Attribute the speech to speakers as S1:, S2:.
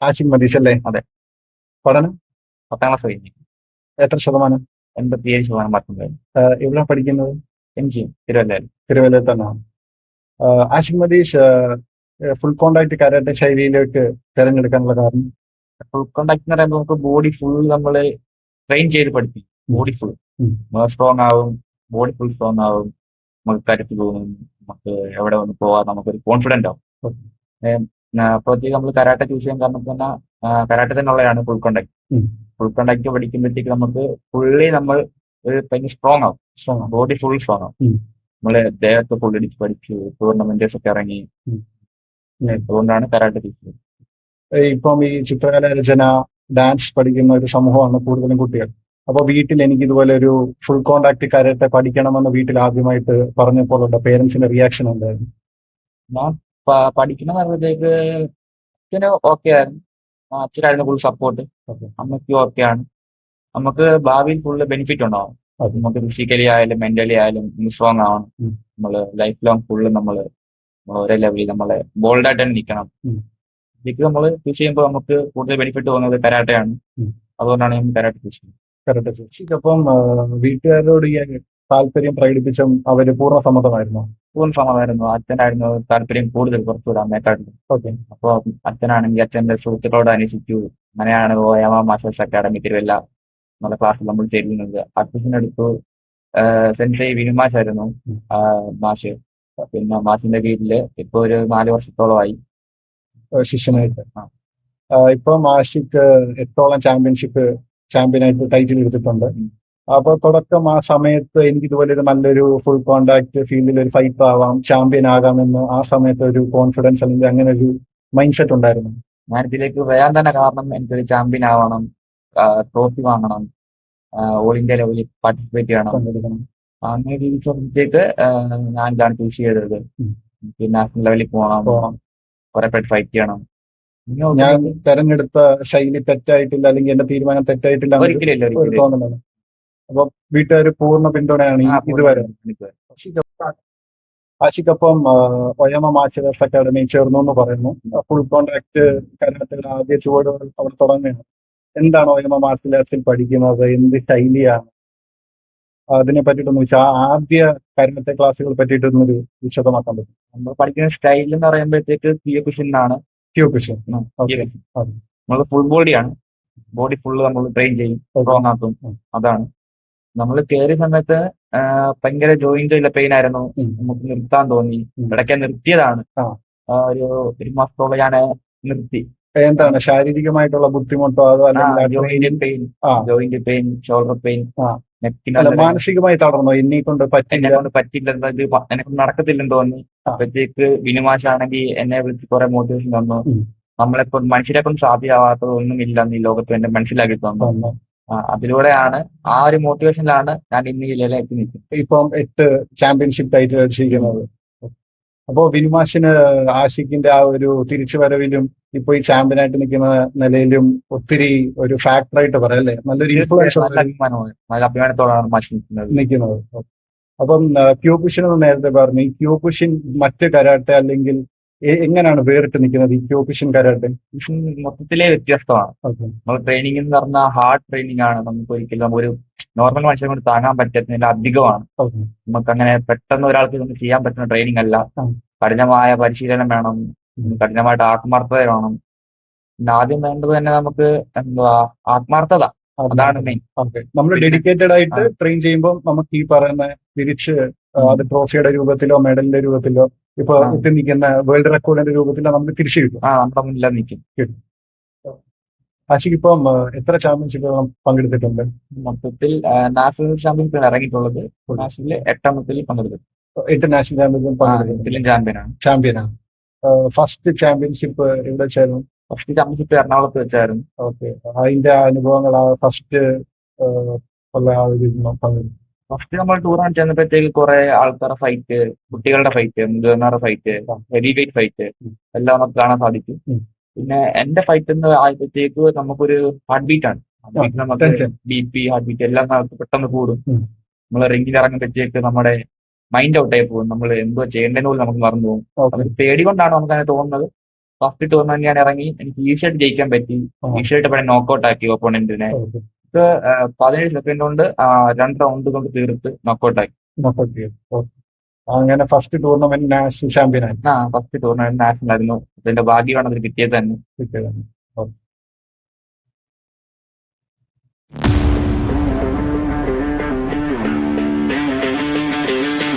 S1: ആഷിഖ് മദീസ് അല്ലേ?
S2: അതെ.
S1: പഠനം
S2: 10ാം ക്ലാസ് കഴിഞ്ഞു.
S1: എത്ര ശതമാനം?
S2: 87% മാർക്കുണ്ടായിരുന്നു.
S1: എവിടെ പഠിക്കുന്നത്?
S2: എംജിഎം തിരുവല്ലയിൽ.
S1: തിരുവല്ലയിൽ തന്നെയാണ്. ആഷിഖ് മദീസ് ഫുൾ കോണ്ടാക്ട് കരാട്ടെ ശൈലിയിലേക്ക് തിരഞ്ഞെടുക്കാനുള്ള കാരണം?
S2: ഫുൾ കോണ്ടാക്ട് എന്ന് പറയുമ്പോൾ നമുക്ക് ബോഡി ഫുൾ നമ്മൾ ട്രെയിൻ ചെയ്ത് പഠിപ്പിക്കും.
S1: ഉം,
S2: ബോഡി ഫുൾ
S1: ഉം,
S2: സ്ട്രോങ് ആവും, ബോഡി ഫുൾ സ്ട്രോങ് ആവും, നമുക്ക് കരുത്ത് തോന്നും, നമുക്ക് എവിടെ വന്ന് പോവാൻ നമുക്കൊരു കോൺഫിഡന്റ് ആവും.
S1: ഓക്കെ.
S2: അപ്പോഴത്തേക്ക് നമ്മൾ കരാട്ടെ ചൂസ് ചെയ്യാൻ കാരണം തന്നെ കരാട്ടെ തന്നെ ഉള്ളതാണ് ഫുൾ കോണ്ടാക്ട്.
S1: ഉം,
S2: ഫുൾ കോണ്ടാക്ട് പഠിക്കുമ്പോഴത്തേക്ക് നമുക്ക് ഫുള്ളി നമ്മൾ ഭയങ്കര സ്ട്രോങ് ആവും,
S1: strong ആണ്.
S2: ബോഡി ഫുൾ സ്ട്രോങ് ആവും.
S1: ഉം,
S2: നമ്മള് ദേഹത്ത് ഫുൾ ഇടിച്ച് പഠിച്ചു, ടൂർണമെന്റ്സ് ഒക്കെ ഇറങ്ങി.
S1: ഉം, ഉം.
S2: അതുകൊണ്ടാണ് കരാട്ടെ ചൂസ് ചെയ്തത്.
S1: ഇപ്പം ഈ ചിത്രകല രചന, ഡാൻസ് പഠിക്കുന്ന ഒരു സമൂഹമാണ് കൂടുതലും കുട്ടികൾ. അപ്പൊ വീട്ടിൽ എനിക്ക് ഇതുപോലെ ഒരു ഫുൾ കോണ്ടാക്ട് കരാട്ടെ പഠിക്കണമെന്ന് വീട്ടിൽ ആദ്യമായിട്ട് പറഞ്ഞപ്പോഴുള്ള പേരൻസിന്റെ റിയാക്ഷൻ എന്തായിരുന്നു?
S2: ഞാൻ പഠിക്കുന്ന സമയത്തേക്ക് അച്ഛന് ഓക്കെ ആയിരുന്നു. അച്ഛനായിരുന്നു ഫുൾ സപ്പോർട്ട്.
S1: ഓക്കെ.
S2: അമ്മയ്ക്കും ഓക്കെയാണ്. നമുക്ക് ഭാവിയിൽ ഫുള്ള് ബെനിഫിറ്റ് ഉണ്ടാവും.
S1: ഓക്കെ.
S2: നമുക്ക് ഫിസിക്കലി ആയാലും മെന്റലി ആയാലും സ്ട്രോങ് ആവണം.
S1: ഉം,
S2: നമ്മള് ലൈഫ് ലോങ് ഫുള്ള് നമ്മള് ഒരേ ലെവലിൽ നമ്മളെ ബോൾഡായിട്ട് തന്നെ നിൽക്കണം.
S1: ഉം,
S2: ഇതിക്ക് നമ്മൾ ചൂസ് ചെയ്യുമ്പോൾ നമുക്ക് കൂടുതൽ ബെനിഫിറ്റ് തോന്നുന്നത് കരാട്ടയാണ്.
S1: ഉം.
S2: അതുകൊണ്ടാണ് ഞാൻ കരാട്ടെ ചൂസ് ചെയ്യുന്നത്.
S1: കരാട്ടെ ചേച്ചിക്ക് അപ്പം വീട്ടുകാരോട് ഈ താല്പര്യം പ്രകടിപ്പിച്ചും അവര് പൂർണ്ണ സമ്മതമായിരുന്നു?
S2: പൂർണ്ണ സമ്മതമായിരുന്നു. അച്ഛനായിരുന്നു താല്പര്യം കൂടുതൽ കുറച്ചുകൂടെ അമ്മയെക്കാട്ടിലും.
S1: ഓക്കെ.
S2: അപ്പോൾ അച്ഛനാണെങ്കിൽ അച്ഛന്റെ സുഹൃത്തുക്കളോട് അന്വേഷിച്ചു. അങ്ങനെയാണ് ഓയാമ മാസ്റ്റേഴ്സ് അക്കാഡമി തിരുവല്ല എന്നുള്ള ക്ലാസ്സിൽ നമ്മൾ ചേരുന്നത്. അഡ്മിഷൻ എടുത്തു. സെൻസൈ വിനുമാഷായിരുന്നു
S1: ഉം.
S2: മാഷ്. പിന്നെ മാഷിന്റെ കീഴില് ഇപ്പൊ ഒരു 4 വർഷത്തോളമായി.
S1: ശിഷ്യനായിട്ട്.
S2: ആ.
S1: ഇപ്പം ആഷിഖ് 8ഓളം ചാമ്പ്യനായിട്ട് ടൈറ്റിൽ എടുത്തിട്ടുണ്ട്.
S2: ഉം.
S1: അപ്പൊ തുടക്കം ആ സമയത്ത് എനിക്ക് ഇതുപോലെ ഒരു നല്ലൊരു ഫുൾ കോണ്ടാക്ട് ഫീൽഡിൽ ഒരു ഫൈറ്റർ ആവാം, ചാമ്പ്യൻ ആകാമെന്ന് ആ സമയത്ത് ഒരു കോൺഫിഡൻസ് അല്ലെങ്കിൽ അങ്ങനെ ഒരു മൈൻഡ് സെറ്റ് ഉണ്ടായിരുന്നു?
S2: ഞാൻ ഇതിലേക്ക് വരാൻ തന്നെ കാരണം എനിക്കൊരു ചാമ്പ്യൻ ആവണം, ട്രോഫി വാങ്ങണം, ഓൾ ഇന്ത്യ ലെവലിൽ പാർട്ടിസിപ്പേറ്റ് ചെയ്യണം.
S1: പങ്കെടുക്കണം.
S2: അങ്ങനെ രീതിക്ക് ഞാൻ ഇതാണ് ചൂസ് ചെയ്തത്.
S1: ഉം.
S2: പിന്നെ നാഷണൽ ലെവലിൽ പോകണം,
S1: പോണം.
S2: കുറെ പേര് ഫൈറ്റ് ചെയ്യണം. ഇങ്ങനെ
S1: ഞാൻ
S2: നോക്കുമ്പോൾ
S1: തെരഞ്ഞെടുത്ത ശൈലി തെറ്റായിട്ടില്ല അല്ലെങ്കിൽ എന്റെ തീരുമാനം തെറ്റായിട്ടില്ല എന്നൊരു
S2: ഒരിക്കലും ഇല്ല,
S1: ഒരു
S2: ഒരിക്കലും ഇല്ല.
S1: തോന്നലാണ്. അപ്പൊ വീട്ടുകാർ പൂർണ്ണ പിന്തുണയാണ് ഇതുവരെ.
S2: പൂർണ്ണ
S1: ആഷിഖപ്പം ഒയാമ മാസ്റ്റേഴ്സ് അക്കാഡമി ചേർന്നു എന്ന് പറയുന്നു. ഫുൾ കോണ്ടാക്ട് കരാട്ടയുടെ ആദ്യ ചുവടുകൾ അവിടെ തുടങ്ങുകയാണ്. എന്താണ് ഒയാമ മാർഷൽ ആർട്സിൽ പഠിക്കുന്നത്? എന്ത് ശൈലിയാണ്? അതിനെ പറ്റിയിട്ടൊന്ന് ആദ്യ കരാട്ടെ ക്ലാസ്സുകളെ പറ്റിയിട്ടൊന്നൊരു വിശദമാക്കാൻ പറ്റും?
S2: നമ്മൾ പഠിക്കുന്ന സ്റ്റൈൽ എന്ന് പറയുമ്പോഴത്തേക്ക് കിയോകുഷിനാണ്.
S1: ക്യൂകുഷൻ. ഓക്കെ.
S2: നമ്മൾ ഫുൾ ബോഡിയാണ്, ബോഡി ഫുള്ള് നമ്മൾ ട്രെയിൻ ചെയ്യും, സ്ട്രോങ് ആക്കും. അതാണ് നമ്മൾ കയറിയ സമയത്ത് ഭയങ്കര ജോയിന്റ് പെയിൻ ആയിരുന്നു.
S1: ഉം.
S2: നമുക്ക് നിർത്താൻ തോന്നി.
S1: ഉം.
S2: ഇടയ്ക്ക് നിർത്തിയതാണ്.
S1: ആ.
S2: ഒരു മാസത്തോളം ഞാൻ നിർത്തി.
S1: എന്താണ് ശാരീരികമായിട്ടുള്ള ബുദ്ധിമുട്ടോ അതോ അല്ലെങ്കിൽ
S2: ജോയിന്റ് പെയിൻ,
S1: ആ.
S2: ജോയിന്റ് പെയിൻ, ഷോൾഡർ പെയിൻ,
S1: ആ.
S2: നെക്കിന്
S1: അല്ല, മാനസികമായി തളർന്നോ? എന്നെ കൊണ്ട്
S2: എന്നെ
S1: പറ്റില്ല.
S2: കൊണ്ട് പറ്റില്ലെന്ന്, ഇത് എന്നെ കൊണ്ട് നടക്കത്തില്ലെന്ന് തോന്നി.
S1: ആ.
S2: അപ്പോഴത്തേക്ക് വിനുമാശാണെങ്കിൽ എന്നെ വിളിച്ച് കുറെ മോട്ടിവേഷൻ തന്നു.
S1: ഉം.
S2: നമ്മളെക്കൊണ്ട് മനുഷ്യരെ കൊണ്ട് സാധ്യമാവാത്തത് ഒന്നുമില്ലെന്ന് ഈ ലോകത്ത് എന്നെ മനസ്സിലാക്കി തന്നു.
S1: തന്നു.
S2: അതിലൂടെയാണ്, ആ ഒരു മോട്ടിവേഷനിലാണ് ഞാൻ ഇന്ന് ഈ നിലയിൽ എത്തി നിൽക്കുന്നത്.
S1: ഇപ്പം 8 ചാമ്പ്യൻഷിപ്പ് ടൈറ്റിൽ അടിച്ചിരിക്കുന്നത്. അപ്പോ വിനുമാഷിന് ആഷിഖിന്റെ ആ ഒരു തിരിച്ചുവരവിലും ഇപ്പൊ ഈ ചാമ്പ്യനായിട്ട് നിൽക്കുന്ന നിലയിലും ഒത്തിരി ഒരു ഫാക്ടറായിട്ട് പറയാം അല്ലേ? നല്ലൊരു ഇൻഫ്ലുവൻസ്
S2: നല്ല അഭിമാനമാണ്, നല്ല അഭിമാനത്തോടാണ് മാഷ് നിൽക്കുന്നത്.
S1: നിൽക്കുന്നത്. അപ്പം ക്യോകുഷിൻ എന്ന് നേരത്തെ പറഞ്ഞു. ഈ ക്യോകുഷിൻ മറ്റ് കരാട്ടെ അല്ലെങ്കിൽ എങ്ങനെയാണ് വേറിട്ട് നിൽക്കുന്നത് ഈ ക്യോകുഷിൻ കരാട്ടെ?
S2: മൊത്തത്തിലേ വ്യത്യസ്തമാണ്.
S1: ഓക്കെ.
S2: നമ്മൾ ട്രെയിനിങ് എന്ന് പറഞ്ഞാൽ ഹാർഡ് ട്രെയിനിങ് ആണ്. നമുക്ക് ഒരിക്കലും ഒരു നോർമൽ മനുഷ്യനെ കൊണ്ട് താങ്ങാൻ പറ്റുന്നതിൽ അധികമാണ്.
S1: ഓക്കെ.
S2: നമുക്ക് അങ്ങനെ പെട്ടെന്ന് ഒരാൾക്ക് ഇതൊന്നും ചെയ്യാൻ പറ്റുന്ന ട്രെയിനിങ് അല്ല.
S1: ആ.
S2: കഠിനമായ പരിശീലനം വേണം, കഠിനമായിട്ട് ആത്മാർത്ഥത വേണം. പിന്നെ ആദ്യം വേണ്ടത് തന്നെ നമുക്ക് എന്തുവാ, ആത്മാർത്ഥത. അതാണ് മെയിൻ.
S1: ഓക്കെ. നമ്മൾ ഡെഡിക്കേറ്റഡ് ആയിട്ട് ട്രെയിൻ ചെയ്യുമ്പോൾ നമുക്ക് ഈ പറയുന്ന തിരിച്ച് അത് ട്രോഫിയുടെ രൂപത്തിലോ മെഡലിന്റെ രൂപത്തിലോ ഇപ്പൊ എത്തി നിൽക്കുന്ന വേൾഡ് റെക്കോർഡിന്റെ രൂപത്തിലോ നമുക്ക് തിരിച്ചു കിട്ടും.
S2: നമ്മുടെ മുന്നിൽ നിൽക്കും.
S1: ആഷിഖ് ഇപ്പം എത്ര ചാമ്പ്യൻഷിപ്പുകൾ പങ്കെടുത്തിട്ടുണ്ട്?
S2: മൊത്തത്തിൽ നാഷണൽ ചാമ്പ്യൻഷിപ്പിൽ ഇറങ്ങിയിട്ടുള്ളത് നാഷണലിൽ 8 പങ്കെടുത്തു.
S1: 8 നാഷണൽ ചാമ്പ്യൻഷിപ്പ് പങ്കെടുത്തിട്ടുണ്ട്. ചാമ്പ്യനാണ്. ഫസ്റ്റ് ചാമ്പ്യൻഷിപ്പ് എവിടെ വെച്ചായിരുന്നു?
S2: ഫസ്റ്റ് ചാമ്പ്യൻഷിപ്പ് എറണാകുളത്ത് വെച്ചായിരുന്നു.
S1: ഓക്കെ. അതിന്റെ അനുഭവങ്ങൾ ഫസ്റ്റ് ഉള്ള ആ ഒരു പങ്കെടുത്തു.
S2: ഫസ്റ്റ് നമ്മൾ ടൂർണമെന്റ് ചെന്നപ്പോഴത്തേക്ക് കുറെ ആൾക്കാരുടെ ഫൈറ്റ്, കുട്ടികളുടെ ഫൈറ്റ്, മുതിർന്നവരുടെ ഫൈറ്റ്, ഹെവി വെയിറ്റ് ഫൈറ്റ് എല്ലാം നമുക്ക് കാണാൻ സാധിക്കും. പിന്നെ എന്റെ ഫൈറ്റ് എന്ന് ആയപ്പോഴത്തേക്ക് നമുക്കൊരു ഹാർട്ട് ബീറ്റ് ആണ്. നമുക്ക് BP, ഹാർട്ട് ബീറ്റ് എല്ലാം നമുക്ക് പെട്ടെന്ന് കൂടും. നമ്മൾ റിംഗിൽ ഇറങ്ങുമ്പോഴത്തേക്ക് നമ്മുടെ മൈൻഡ് ഔട്ട് ആയി പോകും. നമ്മൾ എന്തോ ചെയ്യേണ്ടതെന്ന് പോലും നമുക്ക് മറന്നു പോകും. അതൊരു പേടി കൊണ്ടാണ് നമുക്ക് അങ്ങനെ തോന്നുന്നത്. ഫസ്റ്റ് ടൂർണമെന്റ് ഞാൻ ഇറങ്ങി, എനിക്ക് ഈസിയായിട്ട് ജയിക്കാൻ പറ്റി. ഈസിയായിട്ട് പണി നോക്കൗട്ട് ആക്കി ഓപ്പോണന്റിനെ.
S1: ഓക്കെ.
S2: 17 സെക്കൻഡ് കൊണ്ട് 2 റൗണ്ട് കൊണ്ട് തീർത്ത് നോക്കൗട്ട് ആക്കി.
S1: നോക്കൗട്ട് ചെയ്തു. ഓക്കെ. അങ്ങനെ ഫസ്റ്റ് ടൂർണമെന്റ് നാഷണൽ ചാമ്പ്യൻ ആയി
S2: ഫസ്റ്റ് ടൂർണമെന്റ് നാഷണൽ ആയിരുന്നു. അതിന്റെ ഭാഗ്യമാണ് അതിൽ കിട്ടിയത് തന്നെ.
S1: കിട്ടിയതാണ്. ഓക്കെ.